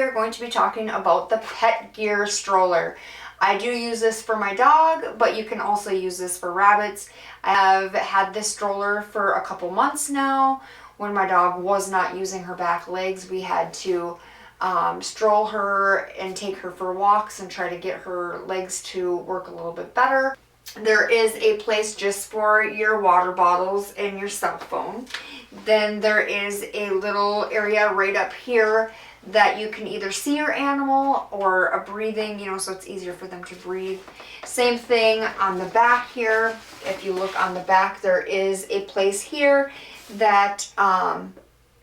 are going to be talking about the Pet Gear Stroller. I do use this for my dog, but you can also use this for rabbits. I have had this stroller for a couple months now. When my dog was not using her back legs, we had to stroll her and take her for walks and try to get her legs to work a little bit better. There is a place just for your water bottles and your cell phone. Then there is a little area right up here that you can either see your animal or a breathing, so it's easier for them to breathe. Same thing on the back here. If you look on the back, there is a place here that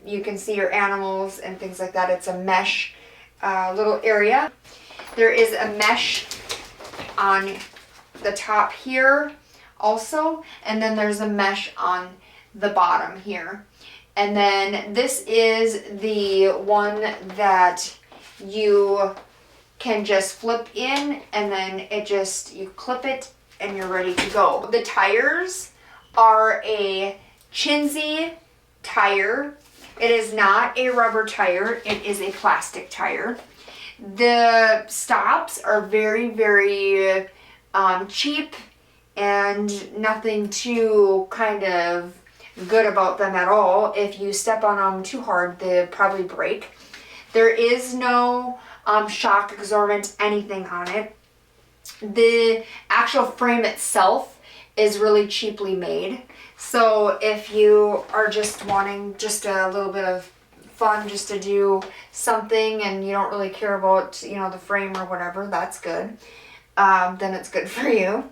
you can see your animals and things like that. It's a mesh little area. There is a mesh on the top here also, and then there's a mesh on the bottom here. And then this is the one that you can just flip in, and then you clip it and you're ready to go. The tires are a Chinsey tire. It is not a rubber tire, it is a plastic tire. The stops are very, very cheap and nothing too kind of good about them at all. If you step on them too hard, they'll probably break. There is no shock absorbent anything on it. The actual frame itself is really cheaply made. So if you are just wanting just a little bit of fun just to do something and you don't really care about the frame or whatever, that's good. Then it's good for you.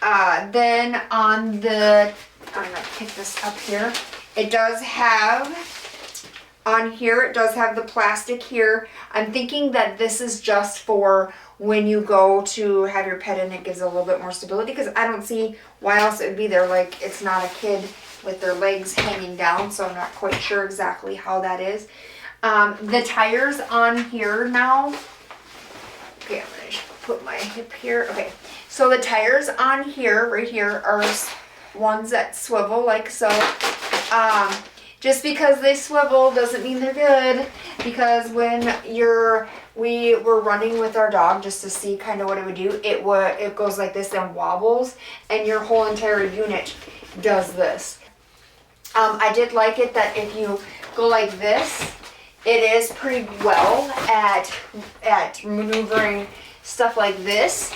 Then on the, I'm going to pick this up here. It does have, on here, it does have the plastic here. I'm thinking that this is just for when you go to have your pet in. It gives a little bit more stability, because I don't see why else it would be there. Like, it's not a kid with their legs hanging down, so I'm not quite sure exactly how that is. The tires on here now, okay, I'm going to put my hip here. Okay, so the tires on here, right here, are ones that swivel like so. Just because they swivel doesn't mean they're good, because when we were running with our dog just to see kind of what it would do, it goes like this and wobbles, and your whole entire unit does this. I did like it that if you go like this, it is pretty well at maneuvering stuff like this.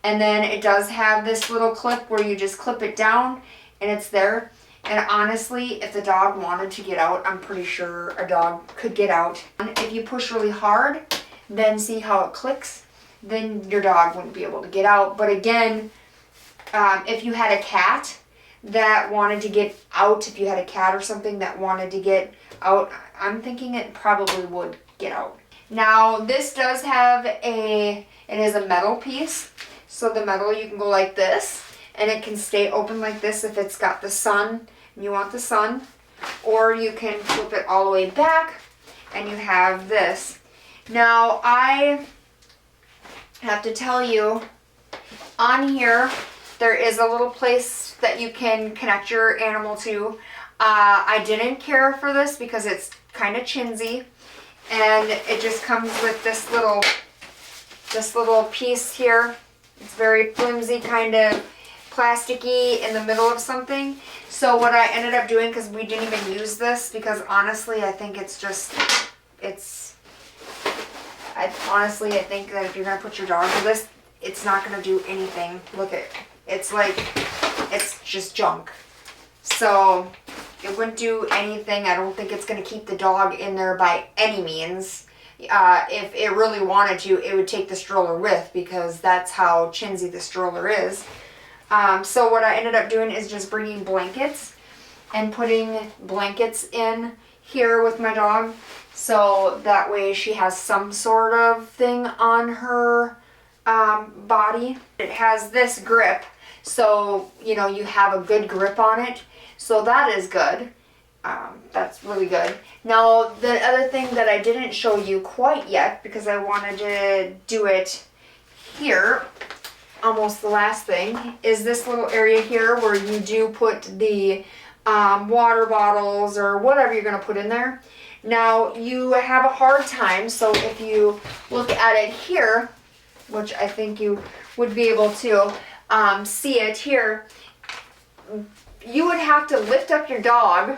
And then it does have this little clip where you just clip it down and it's there. And honestly, if the dog wanted to get out, I'm pretty sure a dog could get out. And if you push really hard, then see how it clicks, then your dog wouldn't be able to get out. But again, if you had a cat that wanted to get out, if you had a cat or something that wanted to get out, I'm thinking it probably would get out. Now, this does have it is a metal piece. So the metal, you can go like this, and it can stay open like this if it's got the sun, and you want the sun. Or you can flip it all the way back, and you have this. Now, I have to tell you, on here, there is a little place that you can connect your animal to. I didn't care for this because it's kind of chintzy, and it just comes with this little piece here. It's very flimsy, kind of plasticky in the middle of something. So what I ended up doing, because we didn't even use this, because honestly I think I think that if you're going to put your dog with this, it's not going to do anything. Look at it. It's just junk. So it wouldn't do anything. I don't think it's going to keep the dog in there by any means. If it really wanted to, it would take the stroller with, because that's how chintzy the stroller is. So what I ended up doing is just bringing blankets and putting blankets in here with my dog, so that way she has some sort of thing on her body. It has this grip, so you have a good grip on it, so that is good. That's really good. Now, the other thing that I didn't show you quite yet, because I wanted to do it here, almost the last thing, is this little area here where you do put the water bottles or whatever you're going to put in there. Now you have a hard time, so if you look at it here, which I think you would be able to see it here, you would have to lift up your dog,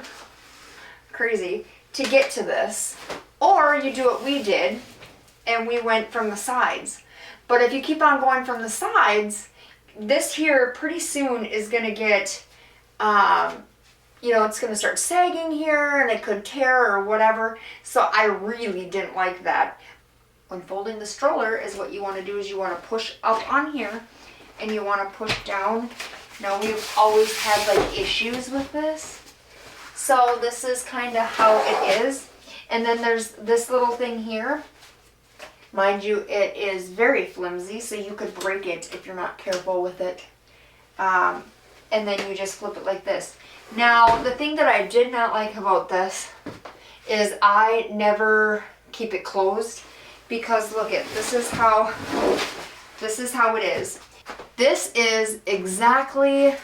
crazy, to get to this. Or you do what we did, and we went from the sides. But if you keep on going from the sides, this here pretty soon is going to get, you know, it's going to start sagging here and it could tear or whatever. So I really didn't like that. When folding the stroller is what you want to do is you want to push up on here and you want to push down. Now we've always had like issues with this. So this is kind of how it is. And then there's this little thing here. Mind you, it is very flimsy, so you could break it if you're not careful with it. And then you just flip it like this. Now, the thing that I did not like about this is I never keep it closed, because look at, this is how it is. This is exactly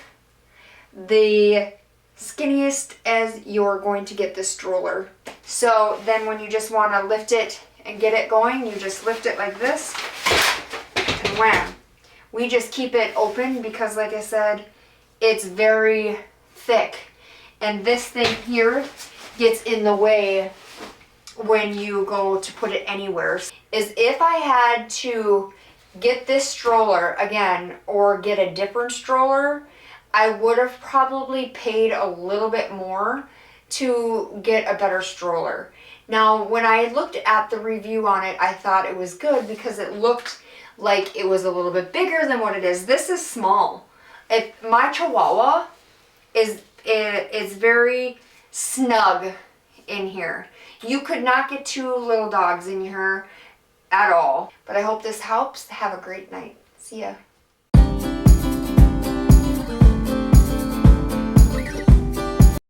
the skinniest as you're going to get this stroller. So then when you just want to lift it and get it going, you just lift it like this and wham. We just keep it open because, like I said, it's very thick, and this thing here gets in the way when you go to put it anywhere. Is if I had to get this stroller again or get a different stroller, I would have probably paid a little bit more to get a better stroller. Now, when I looked at the review on it, I thought it was good because it looked like it was a little bit bigger than what it is. This is small. My Chihuahua is very snug in here. You could not get two little dogs in here at all. But I hope this helps. Have a great night. See ya.